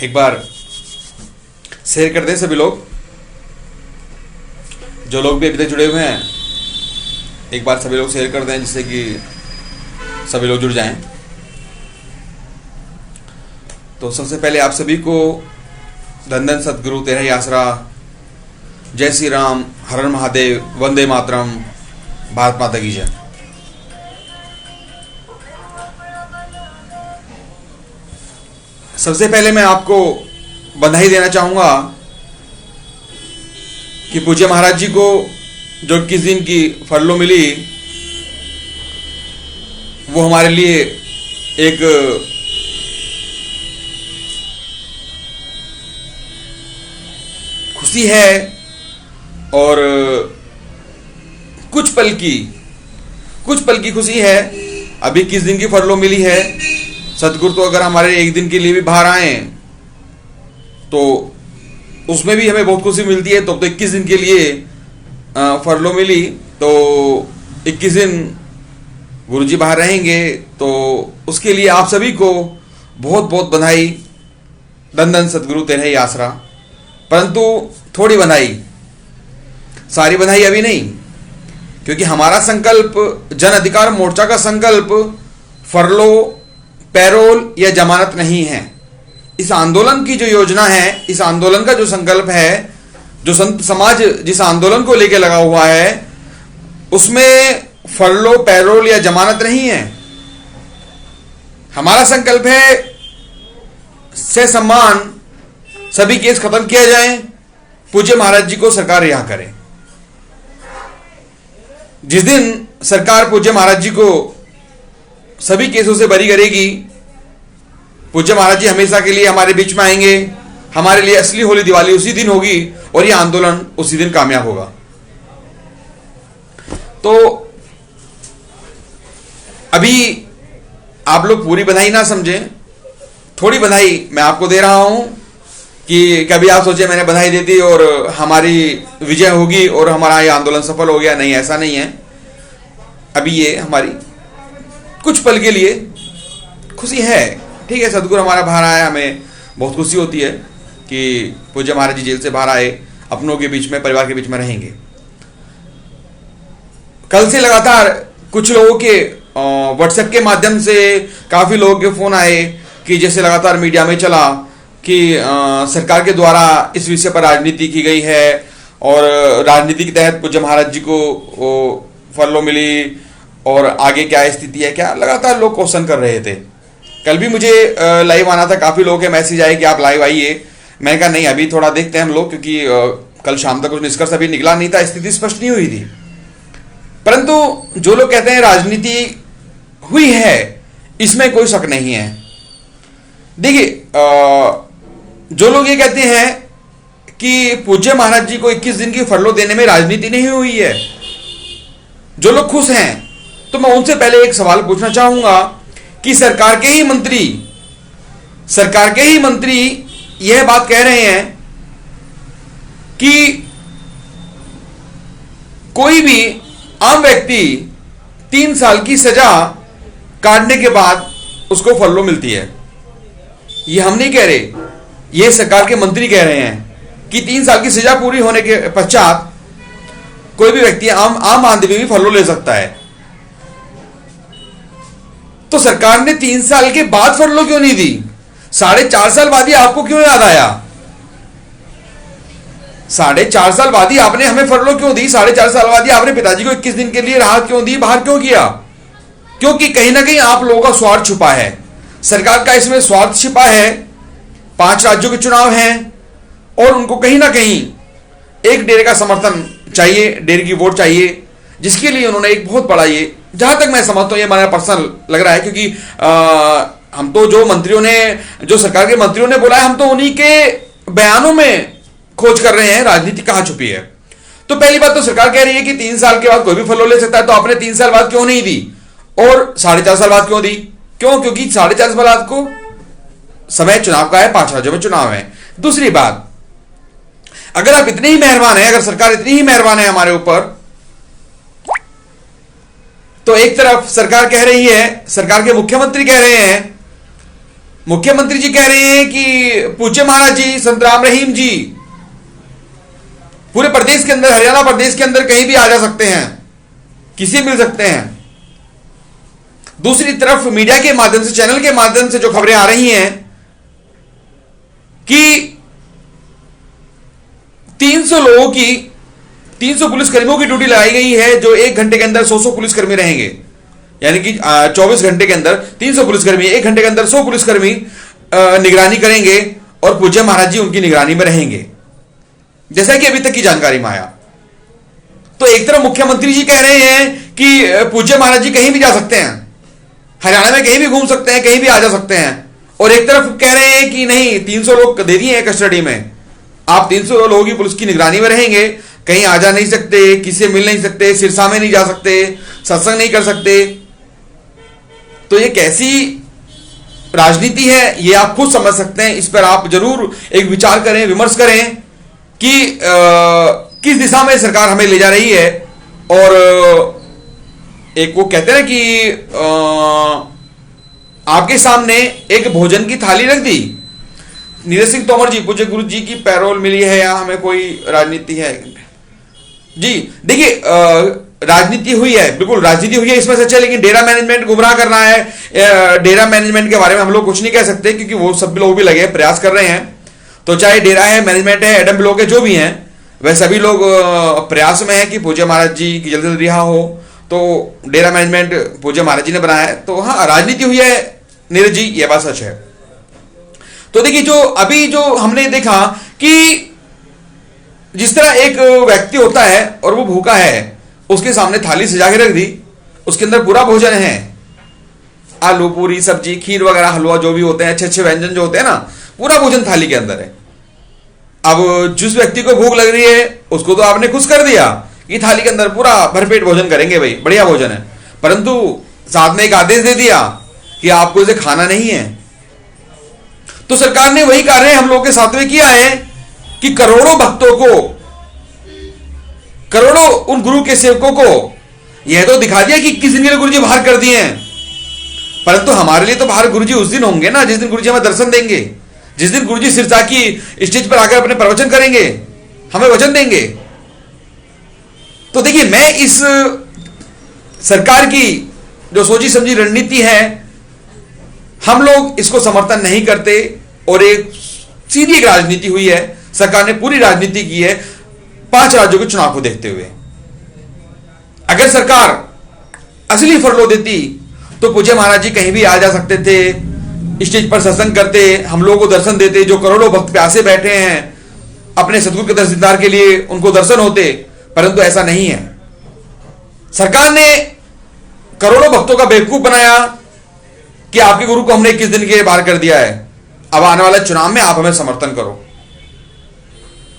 एक बार शेयर कर दें सभी लोग, जो लोग भी अभी तक जुड़े हुए हैं, एक बार सभी लोग शेयर कर दें जिससे कि सभी लोग जुड़ जाएं। तो सबसे पहले आप सभी को धन धन सतगुरु तेरा ही आसरा, जय श्री राम, हर हर महादेव, वंदे मातरम, भारत माता की जय। सबसे पहले मैं आपको बधाई देना चाहूंगा कि पूज्य महाराज जी को जो 21 दिन की फरलो मिली वो हमारे लिए एक खुशी है और कुछ पल की खुशी है। अभी 21 दिन की फरलो मिली है। सतगुरु तो अगर हमारे एक दिन के लिए भी बाहर आए तो उसमें भी हमें बहुत खुशी मिलती है। तो 21 दिन के लिए फरलो मिली, तो 21 दिन गुरुजी बाहर रहेंगे, तो उसके लिए आप सभी को बहुत बहुत बधाई। धन धन सतगुरु तेरा ही आसरा। परंतु थोड़ी बधाई, सारी बधाई अभी नहीं, क्योंकि हमारा संकल्प, जन अधिकार मोर्चा का संकल्प फरलो, पैरोल या जमानत नहीं है। इस आंदोलन की जो योजना है, इस आंदोलन का जो संकल्प है, जो संत समाज जिस आंदोलन को लेकर लगा हुआ है, उसमें फरलो, पैरोल या जमानत नहीं है। हमारा संकल्प है से सम्मान सभी केस खत्म किया जाए, पूज्य महाराज जी को सरकार रिहा करे। जिस दिन सरकार पूज्य महाराज जी को सभी केसों से बरी करेगी, पूज्य महाराज जी हमेशा के लिए हमारे बीच में आएंगे। हमारे लिए असली होली दिवाली उसी दिन होगी और यह आंदोलन उसी दिन कामयाब होगा। तो अभी आप लोग पूरी बधाई ना समझें, थोड़ी बधाई मैं आपको दे रहा हूं कि कभी आप सोचे मैंने बधाई दे दी और हमारी विजय होगी और हमारा ये आंदोलन सफल हो गया। नहीं, ऐसा नहीं है। अभी ये हमारी कुछ पल के लिए खुशी है। ठीक है, सदगुरु हमारा बाहर आया, हमें बहुत खुशी होती है कि पूज्य महाराज जी जेल से बाहर आए, अपनों के बीच में, परिवार के बीच में रहेंगे। कल से लगातार कुछ लोगों के व्हाट्सएप के माध्यम से काफी लोगों के फोन आए कि जैसे लगातार मीडिया में चला कि सरकार के द्वारा इस विषय पर राजनीति की गई है और राजनीति के तहत पूज्य महाराज जी को फरलो मिली और आगे क्या स्थिति है, क्या लगातार लोग क्वेश्चन कर रहे थे। कल भी मुझे लाइव आना था, काफी लोगों के मैसेज आए कि आप लाइव आइए। मैंने कहा नहीं, अभी थोड़ा देखते हैं हम लोग, क्योंकि कल शाम तक कुछ निष्कर्ष अभी निकला नहीं था, स्थिति स्पष्ट नहीं हुई थी। परंतु जो लोग कहते हैं राजनीति हुई है, इसमें कोई शक नहीं है। देखिए, जो लोग ये कहते हैं कि पूज्य महाराज जी को 21 दिन की फरलो देने में राजनीति नहीं हुई है, जो लोग खुश हैं, तो मैं उनसे पहले एक सवाल पूछना चाहूंगा कि सरकार के ही मंत्री यह बात कह रहे हैं कि कोई भी आम व्यक्ति 3 साल की सजा काटने के बाद उसको फरलो मिलती है। ये हम नहीं कह रहे, ये सरकार के मंत्री कह रहे हैं कि 3 साल की सजा पूरी होने के पश्चात कोई भी व्यक्ति, आम आदमी भी फरलो ले सकता है। तो सरकार ने 3 साल के बाद फरलो क्यों नहीं दी? 4.5 साल बाद ही आपको क्यों याद आया? 4.5 साल बाद ही आपने हमें फरलो क्यों दी? 4.5 साल बाद ही आपने पिताजी को 21 दिन के लिए राहत क्यों दी, बाहर क्यों किया? क्योंकि कहीं ना कहीं आप लोगों का स्वार्थ छुपा है, सरकार का इसमें स्वार्थ छिपा है। 5 राज्यों के चुनाव हैं और उनको कहीं ना कहीं एक डेरे का समर्थन चाहिए, डेरे की वोट चाहिए, जिसके लिए उन्होंने एक बहुत बड़ा, ये जहां तक मैं समझता हूं, ये हमारा पर्सनल लग रहा है, क्योंकि हम तो जो मंत्रियों ने, जो सरकार के मंत्रियों ने बोला है, हम तो उन्हीं के बयानों में खोज कर रहे हैं राजनीति कहां छुपी है। तो पहली बात तो सरकार कह रही है कि 3 साल के बाद कोई भी फरलो ले सकता है, तो आपने 3 साल बाद क्यों नहीं दी और 4.5 साल बाद क्यों दी? क्यों? क्योंकि 4.5 साल बाद को समय चुनाव का है, 5 राज्यों में चुनाव है। दूसरी बात, अगर आप इतने ही मेहरबान हैं, अगर सरकार इतनी ही मेहरबान है हमारे ऊपर, तो एक तरफ सरकार कह रही है, सरकार के मुख्यमंत्री कह रहे हैं मुख्यमंत्री जी कह रहे हैं कि पूज्य महाराज जी संत राम रहीम जी पूरे प्रदेश के अंदर, हरियाणा प्रदेश के अंदर कहीं भी आ जा सकते हैं, किसी मिल सकते हैं। दूसरी तरफ मीडिया के माध्यम से, चैनल के माध्यम से जो खबरें आ रही हैं कि 300 लोगों की, 300 पुलिसकर्मियों की ड्यूटी लगाई गई है, जो 1 घंटे के अंदर 100 पुलिसकर्मी रहेंगे। यानी कि 24 घंटे के अंदर 300 पुलिसकर्मी, 1 घंटे के अंदर 100 पुलिसकर्मी निगरानी करेंगे और पूज्य महाराज जी उनकी निगरानी में रहेंगे, जैसा कि अभी तक की जानकारी में आया। तो एक तरफ मुख्यमंत्री जी कह रहे हैं कि पूज्य महाराज जी कहीं भी जा सकते हैं, हरियाणा में कहीं भी घूम सकते हैं, कहीं भी आ जा सकते हैं, और एक तरफ कह रहे हैं कि नहीं, 300 लोग दे दिए हैं कस्टडी में, आप 300 लोगों की पुलिस की निगरानी में रहेंगे, कहीं आ जा नहीं सकते, किसी से मिल नहीं सकते, सिरसा में नहीं जा सकते, सत्संग नहीं कर सकते। तो ये कैसी राजनीति है, ये आप खुद समझ सकते हैं। इस पर आप जरूर एक विचार करें, विमर्श करें कि किस दिशा में सरकार हमें ले जा रही है। और एक वो कहते हैं कि आपके सामने एक भोजन की थाली रख दी। नीरज सिंह तोमर जी, पूज्य गुरु जी की पैरोल मिली है या हमें कोई राजनीति है? जी देखिए, राजनीति हुई है, बिल्कुल राजनीति हुई है, इसमें सच है, लेकिन डेरा मैनेजमेंट गुमराह करना है। डेरा मैनेजमेंट के बारे में हम लोग कुछ नहीं कह सकते, क्योंकि वो सब लोग भी लगे प्रयास कर रहे हैं। तो चाहे डेरा है, मैनेजमेंट है, एडम ब्लॉक है, जो भी हैं, वह सभी लोग प्रयास में है कि पूज्य महाराज जी की जल्द से जल्द रिहा हो। तो डेरा मैनेजमेंट पूज्य महाराज जी ने बनाया है। तो हाँ, राजनीति हुई है नीरज जी, यह बात सच है। तो देखिए, जो अभी जो हमने देखा कि जिस तरह एक व्यक्ति होता है और वो भूखा है, उसके सामने थाली सजा के रख दी, उसके अंदर पूरा भोजन है, आलू पूरी सब्जी खीर वगैरह हलवा जो भी होते हैं, अच्छे अच्छे व्यंजन जो होते हैं ना, पूरा भोजन थाली के अंदर है। अब जिस व्यक्ति को भूख लग रही है उसको तो आपने खुश कर दिया कि थाली के अंदर पूरा भरपेट भोजन करेंगे, भाई बढ़िया भोजन है, परंतु साथ में एक आदेश दे दिया कि आपको इसे खाना नहीं है। तो सरकार ने वही कार्य हम लोगों के साथ में किया है कि करोड़ों भक्तों को, करोड़ों उन गुरु के सेवकों को यह तो दिखा दिया कि किस दिन के लिए गुरु जी बाहर कर दिए हैं, परंतु हमारे लिए तो बाहर गुरु जी उस दिन होंगे ना जिस दिन गुरु जी हमें दर्शन देंगे, जिस दिन गुरु जी सिरसा की स्टेज पर आकर अपने प्रवचन करेंगे, हमें वचन देंगे। तो देखिए, मैं इस सरकार की जो सोची समझी रणनीति है, हम लोग इसको समर्थन नहीं करते, और एक सीधी एक राजनीति हुई है, सरकार ने पूरी राजनीति की है 5 राज्यों के चुनाव को देखते हुए। अगर सरकार असली फरलो देती तो पूज्य महाराज जी कहीं भी आ जा सकते थे, स्टेज पर सत्संग करते, हम लोगों को दर्शन देते, जो करोड़ों भक्त प्यासे बैठे हैं अपने सतगुरु के दर्शनदार के लिए, उनको दर्शन होते, परंतु ऐसा नहीं है। सरकार ने करोड़ों भक्तों का बेवकूफ बनाया कि आपके गुरु को हमने 21 दिन के लिए बाहर कर दिया है, अब आने वाले चुनाव में आप हमें समर्थन करो।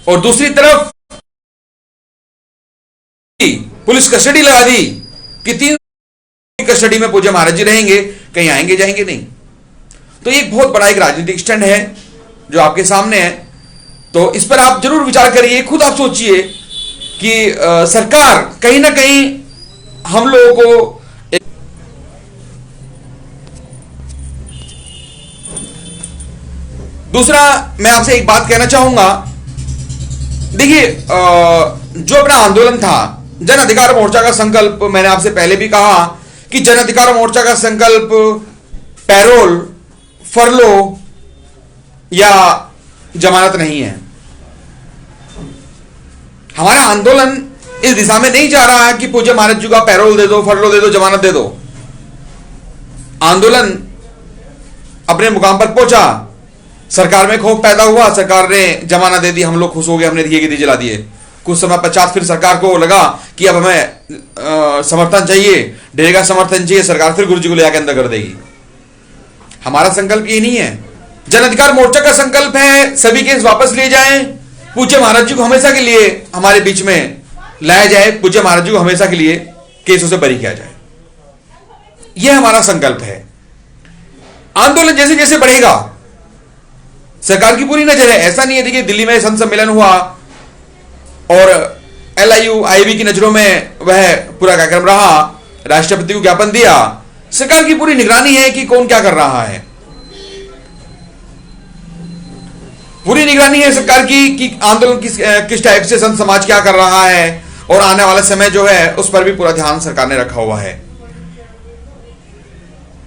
और दूसरी तरफ पुलिस कस्टडी लगा दी कि 3 कस्टडी में पूज्य महाराज जी रहेंगे, कहीं आएंगे जाएंगे नहीं। तो एक बहुत बड़ा एक राजनीतिक स्टैंड है जो आपके सामने है। तो इस पर आप जरूर विचार करिए, खुद आप सोचिए कि सरकार कहीं ना कहीं हम लोगों को दूसरा, मैं आपसे एक बात कहना चाहूंगा। देखिए, जो अपना आंदोलन था जन अधिकार मोर्चा का संकल्प, मैंने आपसे पहले भी कहा कि जन अधिकार मोर्चा का संकल्प पैरोल, फरलो या जमानत नहीं है। हमारा आंदोलन इस दिशा में नहीं जा रहा है कि पूज्य महाराज जी का पैरोल दे दो, फरलो दे दो, जमानत दे दो। आंदोलन अपने मुकाम पर पहुंचा, सरकार में खौफ पैदा हुआ, सरकार ने जमानत दे दी, हम लोग खुश हो गए, हमने दिए के दिए जला दिए। कुछ समय पश्चात फिर सरकार को लगा कि अब हमें समर्थन चाहिए, डेरे का समर्थन चाहिए, सरकार फिर गुरु जी को ले आकर अंदर कर देगी। हमारा संकल्प ये नहीं है। जन अधिकार मोर्चा का संकल्प है सभी केस वापस लिए जाएं, पूज्य महाराज जी को हमेशा के लिए हमारे बीच में लाया जाए, पूज्य महाराज जी को हमेशा के लिए केसों से बरी किया जाए, यह हमारा संकल्प है। आंदोलन जैसे जैसे बढ़ेगा, सरकार की पूरी नजर है, ऐसा नहीं है। देखिए, दिल्ली में संत सम्मेलन हुआ और LIU IB की नजरों में वह पूरा कार्यक्रम रहा, राष्ट्रपति को ज्ञापन दिया, सरकार की पूरी निगरानी है कि कौन क्या कर रहा है। पूरी निगरानी है सरकार की कि आंदोलन किस टाइप से संत समाज क्या कर रहा है, और आने वाला समय जो है उस पर भी पूरा ध्यान सरकार ने रखा हुआ है।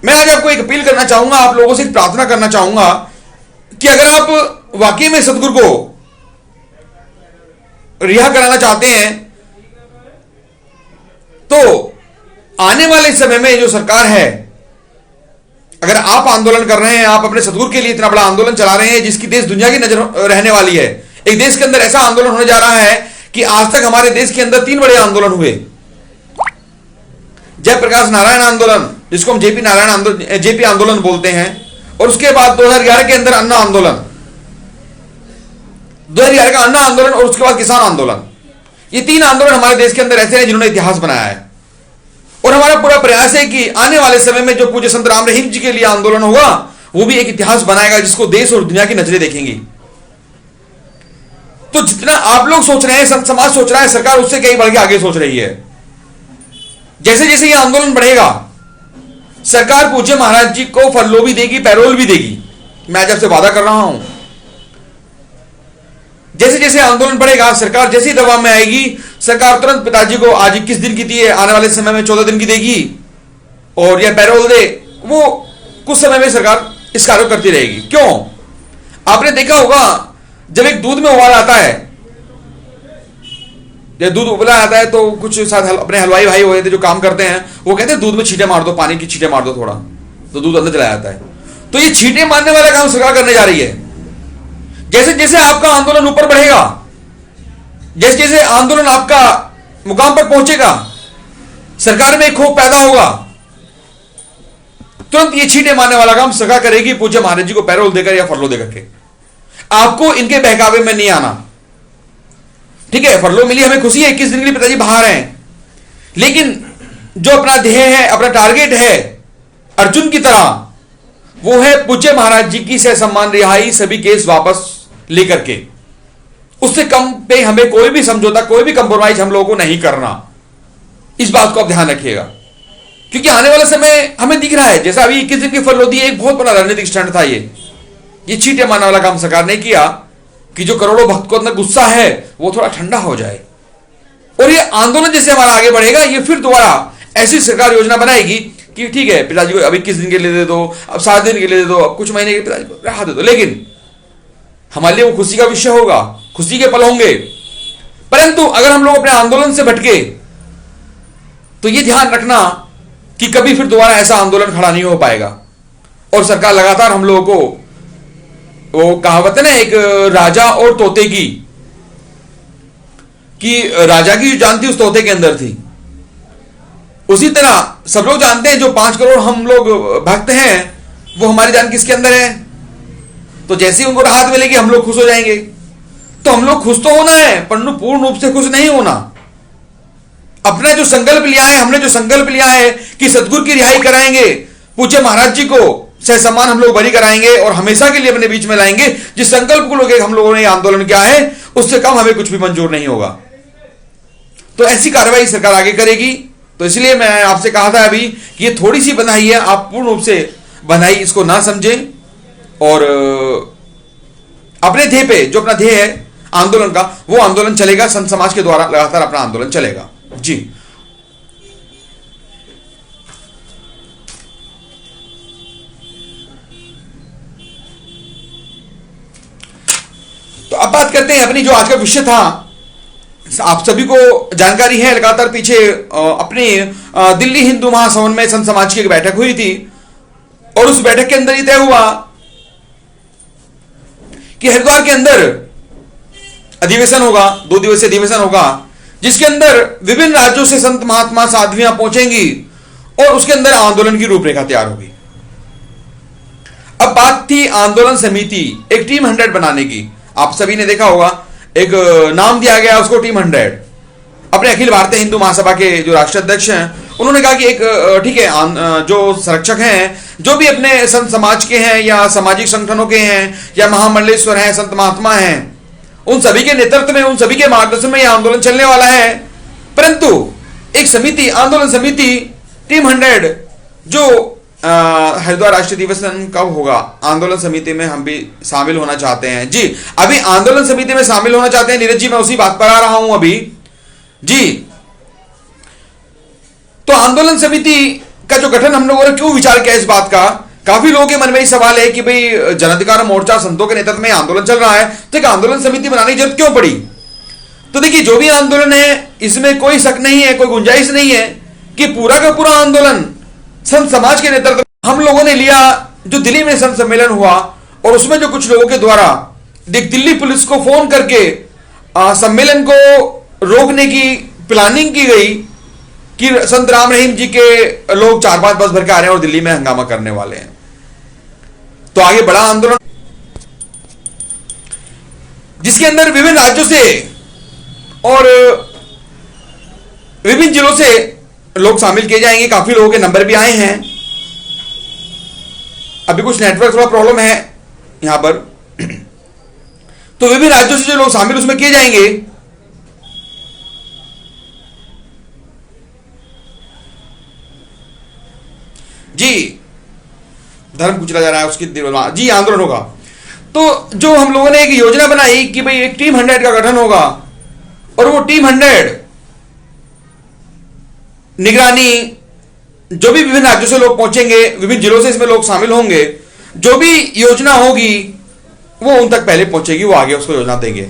मैं आज आपको एक अपील करना चाहूंगा, आप लोगों से एक प्रार्थना करना चाहूंगा कि अगर आप वाकई में सदगुरु को रिहा कराना चाहते हैं तो आने वाले समय में जो सरकार है, अगर आप आंदोलन कर रहे हैं, आप अपने सदगुरु के लिए इतना बड़ा आंदोलन चला रहे हैं जिसकी देश दुनिया की नजर रहने वाली है, एक देश के अंदर ऐसा आंदोलन होने जा रहा है कि आज तक हमारे देश के अंदर 3 बड़े आंदोलन हुए। जयप्रकाश नारायण आंदोलन, जिसको हम जेपी आंदोलन बोलते हैं, और उसके बाद 2011 के अंदर अन्ना आंदोलन, 2011 का अन्ना आंदोलन, और उसके बाद किसान आंदोलन। ये 3 आंदोलन हमारे देश के अंदर ऐसे हैं जिन्होंने इतिहास बनाया है। और हमारा पूरा प्रयास है कि आने वाले समय में जो पूज्य संत राम रहीम जी के लिए आंदोलन होगा वो भी एक इतिहास बनाएगा जिसको देश और दुनिया की नजरें देखेंगी। तो जितना आप लोग सोच रहे हैं, संत समाज सोच रहा है, सरकार उससे कई बढ़ के आगे सोच रही है। जैसे जैसे ये आंदोलन बढ़ेगा, सरकार पूज्य महाराज जी को फरलो भी देगी, पैरोल भी देगी। मैं आज आपसे वादा कर रहा हूं, जैसे जैसे आंदोलन बढ़ेगा, सरकार जैसी दबाव में आएगी, सरकार तुरंत पिताजी को आज 21 दिन की दी है, आने वाले समय में 14 दिन की देगी, और यह पैरोल दे, वो कुछ समय में सरकार इस कार्य करती रहेगी। क्यों? आपने देखा होगा जब एक दूध में उबाल आता है, जब दूध उबला आता है तो कुछ साथ अपने हलवाई भाई हुए थे जो काम करते हैं, वो कहते हैं दूध में छींटे मार दो, पानी की छींटे मार दो थोड़ा, तो दूध अंदर चला जाता है। तो ये छींटे मारने वाला काम सरकार करने जा रही है। जैसे जैसे आपका आंदोलन ऊपर बढ़ेगा, जैसे जैसे आंदोलन आपका मुकाम पर पहुंचेगा, सरकार में एक खौफ पैदा होगा, तुरंत ये छींटे मारने वाला काम सरकार करेगी पूज्य महाराज जी को पैरोल देकर या फरलो देकर के। आपको इनके बहकावे में नहीं आना। ठीक है, फरलो मिली, हमें खुशी है, 21 दिन के लिए पिताजी बाहर हैं, लेकिन जो अपना ध्येय है, अपना टारगेट है अर्जुन की तरह, वो है पूज्य महाराज जी की सहसम्मान रिहाई, सभी केस वापस लेकर के। उससे कम पे हमें कोई भी समझौता, कोई भी कंप्रोमाइज हम लोगों को नहीं करना। इस बात को आप ध्यान रखिएगा, क्योंकि आने वाला समय हमें दिख रहा है, जैसा अभी 21 दिन की फरलो दी, एक बहुत बड़ा रणनीतिक स्टैंड था। ये छींटे मारने वाला काम सरकार ने किया कि जो करोड़ों भक्त को अंदर गुस्सा है वो थोड़ा ठंडा हो जाए। और ये आंदोलन जैसे हमारा आगे बढ़ेगा, ये फिर दोबारा ऐसी सरकार योजना बनाएगी कि ठीक है, पिताजी को अभी 21 दिन के लिए दे दो, अब 7 दिन के लिए दे दो, अब कुछ महीने के पिताजी को राहत दे दो, लेकिन हमारे लिए वो खुशी का विषय होगा, खुशी के पल होंगे। परंतु अगर हम लोग अपने आंदोलन से भटके तो ये ध्यान रखना कि कभी फिर दोबारा ऐसा आंदोलन खड़ा नहीं हो पाएगा। और सरकार लगातार हम लोगों को, वो कहावत है ना एक राजा और तोते की, कि राजा की जो जान थी उस तोते के अंदर थी, उसी तरह सब लोग जानते हैं जो 5 करोड़ हम लोग भक्त हैं, वो हमारी जान किसके अंदर है। तो जैसे ही उनको राहत मिलेगी हम लोग खुश हो जाएंगे। तो हम लोग खुश तो होना है, परंतु पूर्ण रूप से खुश नहीं होना। अपना जो संकल्प लिया है, हमने जो संकल्प लिया है कि सदगुरु की रिहाई कराएंगे, पूज्य महाराज जी को सहसम्मान हम लोग बरी कराएंगे और हमेशा के लिए अपने बीच में लाएंगे, जिस संकल्प को लेकर हम लोगों ने आंदोलन किया है उससे कम हमें कुछ भी मंजूर नहीं होगा। तो ऐसी कार्रवाई सरकार आगे करेगी। तो इसलिए मैं आपसे कहा था अभी कि ये थोड़ी सी बंधाई है, आप पूर्ण रूप से बंधाई इसको ना समझें, और अपने ध्येय पे, जो अपना ध्येय है आंदोलन का, वो आंदोलन चलेगा, संत समाज के द्वारा लगातार अपना आंदोलन चलेगा। जी, तो अब बात करते हैं अपनी, जो आज का विषय था, आप सभी को जानकारी है, लगातार पीछे अपने दिल्ली हिंदू महासभा में संत समाज की एक बैठक हुई थी, और उस बैठक के अंदर ये तय हुआ कि हरिद्वार के अंदर अधिवेशन होगा, 2 दिवसीय अधिवेशन होगा, जिसके अंदर विभिन्न राज्यों से संत महात्मा साध्वियां पहुंचेंगी और उसके अंदर आंदोलन की रूपरेखा तैयार होगी। अब बात थी आंदोलन समिति, एक टीम 100 बनाने की। आप सभी ने देखा होगा, एक नाम दिया गया उसको टीम 100। अपने अखिल भारतीय हिंदू महासभा के जो राष्ट्रीय अध्यक्ष हैं, उन्होंने कहा कि एक ठीक है, जो संरक्षक हैं, जो भी अपने संत समाज के हैं या सामाजिक संगठनों के हैं या महामंडलेश्वर हैं, संत महात्मा हैं, उन सभी के नेतृत्व में, उन सभी के मार्गदर्शन में यह आंदोलन चलने वाला है। परंतु एक समिति, आंदोलन समिति टीम 100, जो हरिद्वार राष्ट्रीय दिवसन कब होगा? आंदोलन समिति में हम भी शामिल होना चाहते हैं। जी, अभी आंदोलन समिति में शामिल होना चाहते हैं नीरज जी, मैं उसी बात पर आ रहा हूं अभी। जी, तो आंदोलन समिति का जो गठन हम लोगों ने क्यों विचार किया इस बात का, काफी लोगों के मन में ये सवाल है कि भाई जन अधिकार मोर्चा संतों के नेतृत्व में आंदोलन चल रहा है, तो एक आंदोलन समिति बनाने की जरूरत क्यों पड़ी? तो देखिए, जो भी आंदोलन है इसमें कोई शक नहीं है, कोई गुंजाइश नहीं है कि पूरा का पूरा आंदोलन संत समाज के नेतृत्व हम लोगों ने लिया। जो दिल्ली में संत सम्मेलन हुआ और उसमें जो कुछ लोगों के द्वारा दिल्ली पुलिस को फोन करके सम्मेलन को रोकने की प्लानिंग की गई कि संत राम रहीम जी के लोग 4-5 बस भर के आ रहे हैं और दिल्ली में हंगामा करने वाले हैं। तो आगे बड़ा आंदोलन जिसके अंदर विभिन्न राज्यों से और विभिन्न जिलों से लोग शामिल किए जाएंगे। काफी लोगों के नंबर भी आए हैं। अभी कुछ नेटवर्क थोड़ा प्रॉब्लम है यहां पर, तो विभिन्न राज्यों से जो लोग शामिल उसमें किए जाएंगे। जी, धर्म कुचला जा रहा है उसकी जी आंदोलन होगा। तो जो हम लोगों ने एक योजना बनाई कि भाई एक टीम 100 का गठन होगा और वो टीम 100 निगरानी, जो भी विभिन्न राज्यों से लोग पहुंचेंगे, विभिन्न जिलों से इसमें लोग शामिल होंगे, जो भी योजना होगी वो उन तक पहले पहुंचेगी, वो आगे उसको योजना देंगे।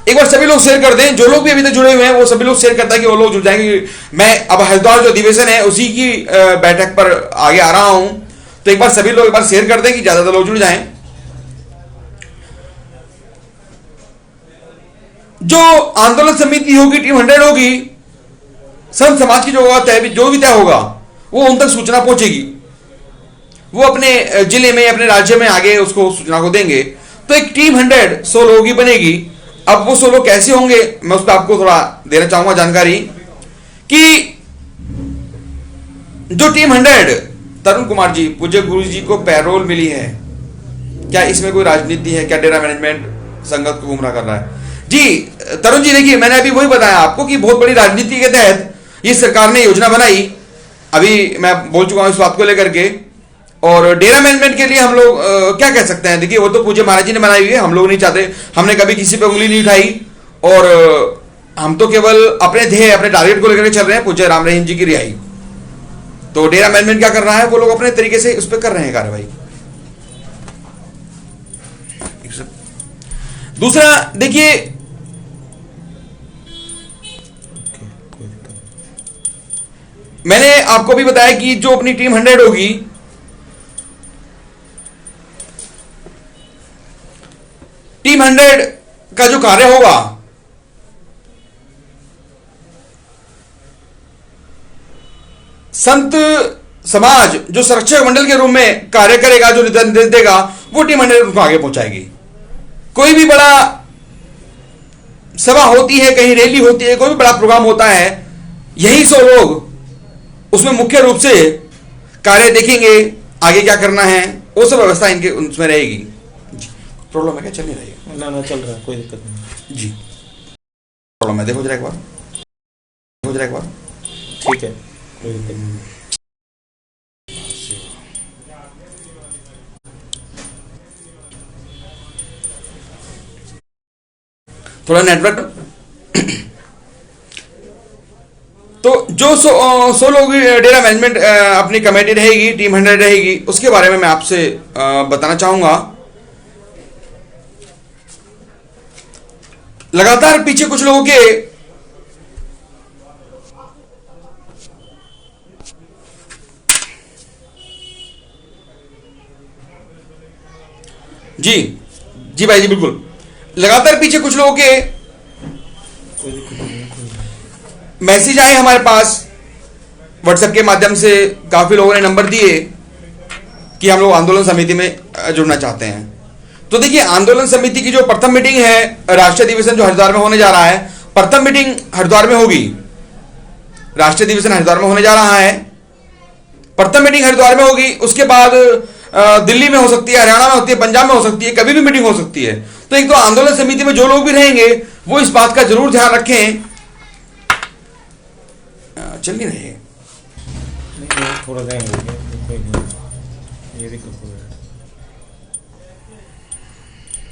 एक बार सभी लोग शेयर कर दें, जो लोग भी अभी तक जुड़े हुए हैं वो सभी लोग शेयर करता है कि वो लोग जुड़ जाएंगे। मैं अब हरिद्वार जो अधिवेशन है उसी की बैठक पर आगे आ रहा हूं, तो एक बार सभी लोग एक बार शेयर कर दें कि ज्यादातर लोग जुड़ जाएं। जो आंदोलन समिति होगी, टीम 100 होगी, संत समाज की जो भी तय होगा वो उन तक सूचना पहुंचेगी, वो अपने जिले में अपने राज्य में आगे उसको सूचना को देंगे। तो एक टीम 100 लोगों की बनेगी। अब वो 100 लोग कैसे होंगे मैं उस पर आपको थोड़ा देना चाहूंगा जानकारी कि जो टीम 100 तरुण कुमार जी, पूज्य गुरु जी को पैरोल मिली है, क्या इसमें कोई राजनीति है? क्या डेरा मैनेजमेंट संगत को गुमराह कर रहा है? जी तरुण जी, देखिए मैंने अभी वही बताया आपको कि बहुत बड़ी राजनीति के तहत ये सरकार ने योजना बनाई। अभी मैं बोल चुका हूं इस बात को लेकर के। और डेरा मैनेजमेंट के लिए हम लोग क्या कह सकते हैं? देखिए वो तो पूज्य महाराज जी ने बनाई हुई है, हम लोग नहीं चाहते, हमने कभी किसी पे उंगली नहीं उठाई और हम तो केवल अपने ध्येय, अपने टारगेट को लेकर चल रहे हैं, पूज्य राम रहीम जी की रिहाई। तो डेरा मैनेजमेंट क्या कर रहा है? वो लोग अपने तरीके से उस पर कर रहे हैं कार्रवाई। दूसरा देखिए, मैंने आपको भी बताया कि जो अपनी टीम 100 होगी, टीम 100 का जो कार्य होगा संत समाज जो संरक्षक मंडल के रूप में कार्य करेगा, जो निर्देश देगा, वो टीम 100 उनको आगे पहुंचाएगी। कोई भी बड़ा सभा होती है, कहीं रैली होती है, कोई भी बड़ा प्रोग्राम होता है, यही 100 लोग उसमें मुख्य रूप से कार्य देखेंगे, आगे क्या करना है वो सब व्यवस्था इनके उसमें रहेगी। प्रॉब्लम है क्या? चल नहीं रही है? ना चल रहा है, कोई दिक्कत नहीं जी। प्रॉब्लम है, देखो जरा एक बार, ठीक है, कोई दिक्कत नहीं। थोड़ा नेटवर्क। तो जो 100 लोग डेरा मैनेजमेंट अपनी कमेटी रहेगी, टीम 100 रहेगी, उसके बारे में मैं आपसे बताना चाहूंगा। लगातार पीछे कुछ लोगों के जी भाई जी, बिल्कुल, लगातार पीछे कुछ लोगों के मैसेज आए हमारे पास व्हाट्सएप के माध्यम से। काफी लोगों ने नंबर दिए कि हम लोग आंदोलन समिति में जुड़ना चाहते हैं। तो देखिए, आंदोलन समिति की जो प्रथम मीटिंग है, राष्ट्रीय अधिवेशन जो हरिद्वार में होने जा रहा है, प्रथम मीटिंग हरिद्वार में होगी। राष्ट्रीय अधिवेशन हरिद्वार में होने जा रहा है, प्रथम मीटिंग हरिद्वार में होगी। उसके बाद दिल्ली में हो सकती है, हरियाणा में होती है, पंजाब में हो सकती है, कभी भी मीटिंग हो सकती है। तो एक तो आंदोलन समिति में जो लोग भी रहेंगे वो इस बात का जरूर ध्यान रखें। चल नहीं रहे, थोड़ा टाइम हो गया, कोई नहीं। ये भी कपूर है।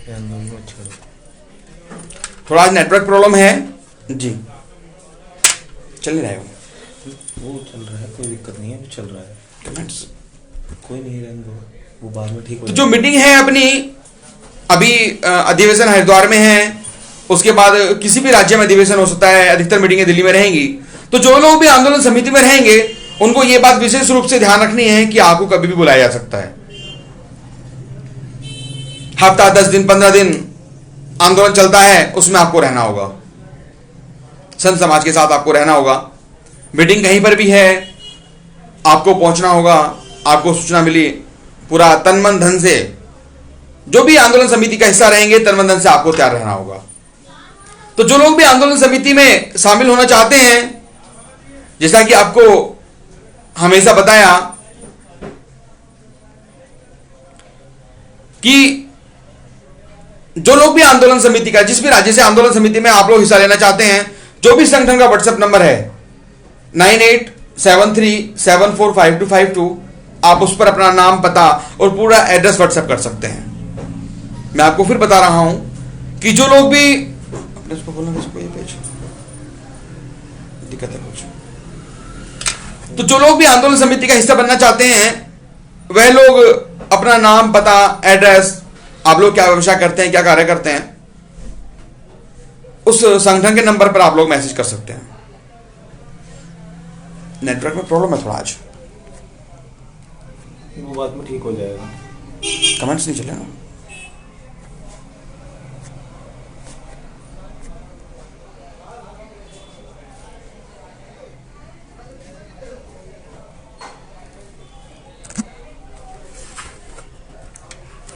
ये अंदर में अच्छा है। थोड़ा आज नेटवर्क प्रॉब्लम है जी, चल नहीं रहा है वो चल रहा है, कोई दिक्कत नहीं है, वो चल रहा है। कमेंट्स। कोई नहीं, रहने दो, वो बाद में ठीक हो तो जो मीटिंग है अपनी अभी अधिवेशन हरिद्वार में है, उसके बाद किसी भी राज्य में अधिवेशन हो सकता है, अधिकतर मीटिंगें दिल्ली में रहेंगी। तो जो लोग भी आंदोलन समिति में रहेंगे उनको ये बात विशेष रूप से ध्यान रखनी है कि आपको कभी भी बुलाया जा सकता है। हफ्ता 10 दिन 15 दिन आंदोलन चलता है, उसमें आपको रहना होगा, संत समाज के साथ आपको रहना होगा। मीटिंग कहीं पर भी है आपको पहुंचना होगा, आपको सूचना मिली पूरा तन मन धन से, जो भी आंदोलन समिति का हिस्सा रहेंगे तन मन धन से आपको तैयार रहना होगा। तो जो लोग भी आंदोलन समिति में शामिल होना चाहते हैं, जैसा कि आपको हमेशा बताया कि जो लोग भी आंदोलन समिति का, जिस भी राज्य से आंदोलन समिति में आप लोग हिस्सा लेना चाहते हैं, जो भी संगठन का व्हाट्सएप नंबर है 9873745252, आप उस पर अपना नाम, पता और पूरा एड्रेस व्हाट्सएप कर सकते हैं। मैं आपको फिर बता रहा हूं कि जो लोग भी अपने उसको बोलना, इसको ये पेज दिक्कत है कुछ। तो जो लोग भी आंदोलन समिति का हिस्सा बनना चाहते हैं, वह लोग अपना नाम, पता, एड्रेस, आप लोग क्या व्यवसाय करते हैं, क्या कार्य करते हैं, उस संगठन के नंबर पर आप लोग मैसेज कर सकते हैं। नेटवर्क में प्रॉब्लम है थोड़ा आज, वो बाद में ठीक हो जाएगा। कमेंट्स नहीं चले ना।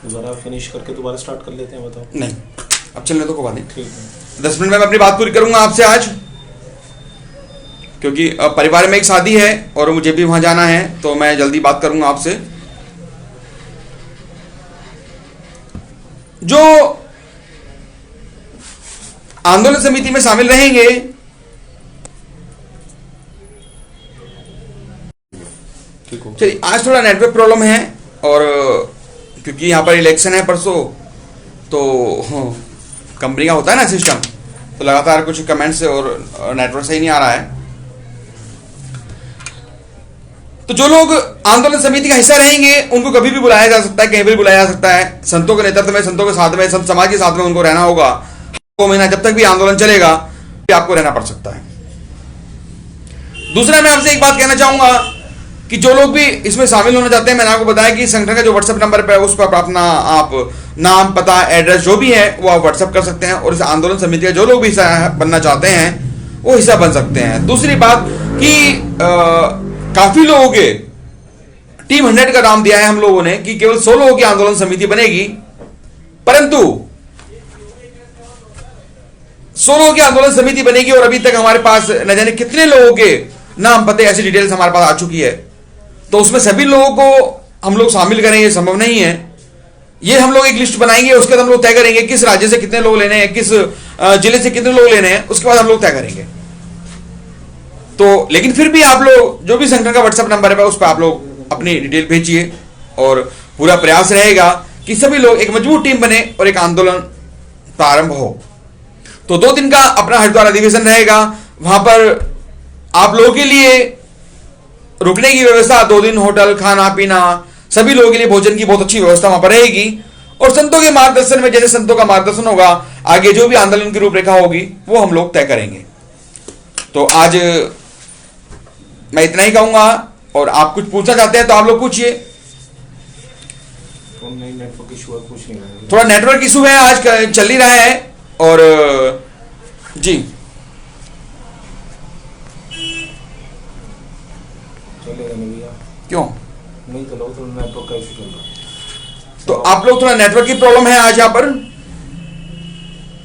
दोबारा फिनिश करके दोबारा स्टार्ट कर लेते हैं, बताओ। नहीं, अब चलने तो कोई बात नहीं, ठीक है। 10 मिनट में मैं अपनी बात पूरी करूंगा आपसे आज, क्योंकि परिवार में एक शादी है और मुझे भी वहां जाना है, तो मैं जल्दी बात करूंगा आपसे। जो आंदोलन समिति में शामिल रहेंगे, ठीक हो। चलिए, आज थोड़ा नेटवर्क प्रॉब्लम है, और क्योंकि यहाँ पर इलेक्शन है परसों, तो कंपनी का होता है ना सिस्टम, तो लगातार कुछ कमेंट्स और नेटवर्क सही नहीं आ रहा है। तो जो लोग आंदोलन समिति का हिस्सा रहेंगे उनको कभी भी बुलाया जा सकता है, कहीं भी बुलाया जा सकता है। संतों के नेतृत्व में, संतों के साथ में, संत समाज के साथ में उनको रहना होगा। 2 महीना जब तक भी आंदोलन चलेगा आपको रहना पड़ सकता है। दूसरा, मैं आपसे एक बात कहना चाहूंगा कि जो लोग भी इसमें शामिल होना चाहते हैं, मैंने आपको बताया कि संगठन का जो व्हाट्सएप नंबर है उस पर अपना आप नाम, पता, एड्रेस जो भी है वो आप व्हाट्सएप कर सकते हैं, और इस आंदोलन समिति का जो लोग भी हिस्सा बनना चाहते हैं वो हिस्सा बन सकते हैं। दूसरी बात कि काफी लोगों के टीम 100 का नाम दिया है हम लोगों ने कि केवल 100 लोगों की आंदोलन समिति बनेगी, परंतु 100 लोगों की आंदोलन समिति बनेगी और अभी तक हमारे पास न जाने कितने लोगों के नाम, पते, ऐसी डिटेल्स हमारे पास आ चुकी है। तो उसमें सभी लोगों को हम लोग शामिल करें ये संभव नहीं है। ये हम लोग एक लिस्ट बनाएंगे, उसके बाद हम लोग तय करेंगे किस राज्य से कितने लोग लेने हैं, किस जिले से कितने लोग लेने हैं, उसके बाद हम लोग तय करेंगे। तो लेकिन फिर भी आप लोग जो भी संगठन का व्हाट्सएप नंबर है उस पर आप लोग अपनी डिटेल भेजिए, और पूरा प्रयास रहेगा कि सभी लोग एक मजबूत टीम बने और एक आंदोलन प्रारंभ हो। तो 2 दिन का अपना हरिद्वार अधिवेशन रहेगा, वहां पर आप लोगों के लिए रुकने की व्यवस्था, 2 दिन होटल, खाना पीना, सभी लोगों के लिए भोजन की बहुत अच्छी व्यवस्था वहां पर रहेगी। और संतों के मार्गदर्शन में, जैसे संतों का मार्गदर्शन होगा, आगे जो भी आंदोलन की रूपरेखा होगी वो हम लोग तय करेंगे। तो आज मैं इतना ही कहूंगा, और आप कुछ पूछना चाहते हैं तो आप लोग पूछिए। तो नहीं, नेटवर्क इशू है, कुछ नहीं है। थोड़ा नेटवर्क इशू है आज, चल ही रहा है। और जी, चलेगा नहीं भैया, क्यों नहीं चलो, तो नेटवर्क का इशू चल रहा है। तो आप लोग, थोड़ा नेटवर्क की प्रॉब्लम है आज यहाँ पर।